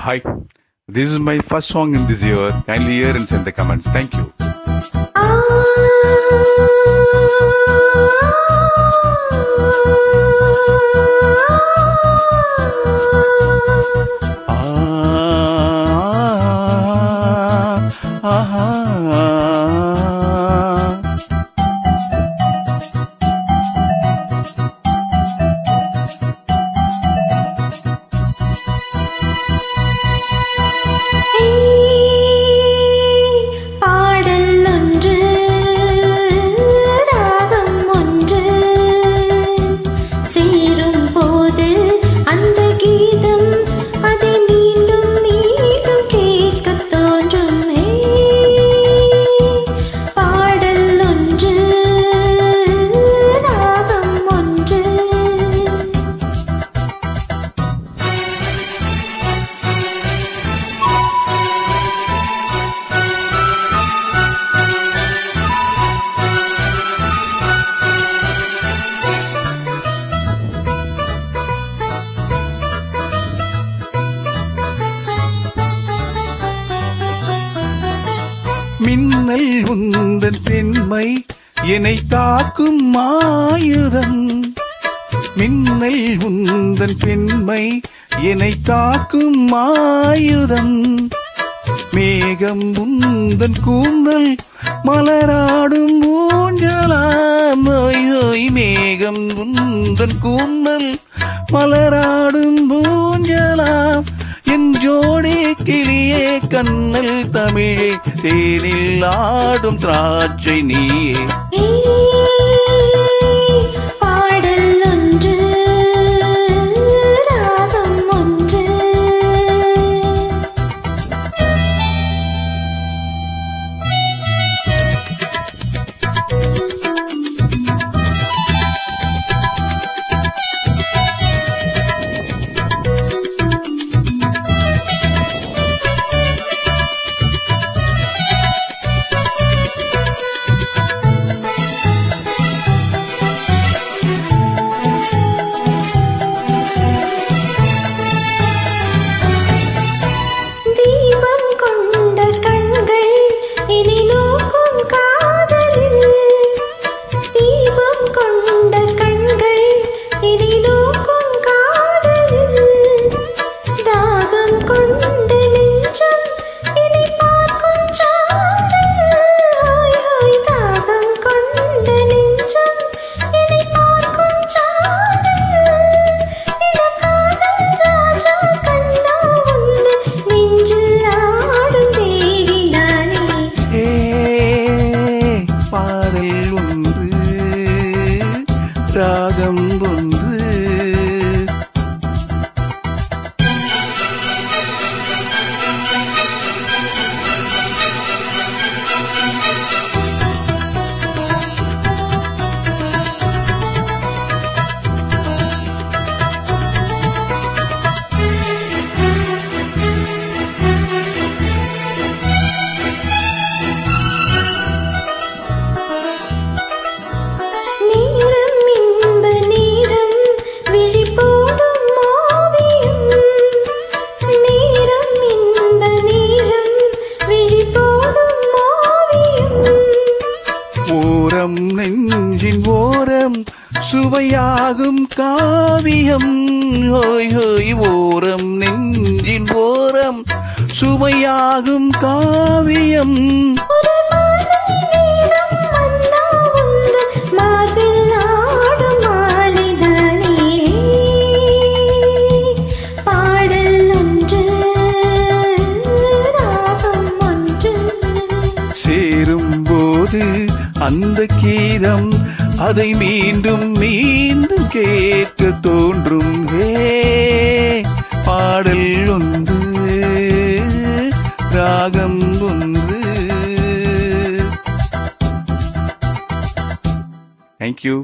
Hi, this is my first song in this year. Kindly hear and send the comments. Thank you. மின்னல் உந்தன் பெண்மை என்னை தாக்கும் ஆயுதம். மின்னல் உந்தன் பெண்மை என்னை தாக்கும் ஆயுதம். மேகம் உந்தன் கூந்தல் மலராடும் ஊஞ்சலாம். மேகம் உந்தன் கூந்தல் மலராடும் ஊஞ்சலாம். என் ஜோடி கிளியே கண்ணல் தமிழே தேனில் ஆடும் திராட்சை நீயே. பாடல் ஒன்று ராகம் ஒன்று. ராகம் ஒன்று. நெஞ்சின் ஓரம் சுவையாகும் காவியம். ஹோய் ஹோய் ஓரம் நெஞ்சின் ஓரம் சுவையாகும் காவியம். சேரும்போது அந்த கீதம் அதை மீண்டும் மீண்டும் கேட்க தோன்றும். பாடல் ஒன்று ராகம் ஒன்று. Thank you.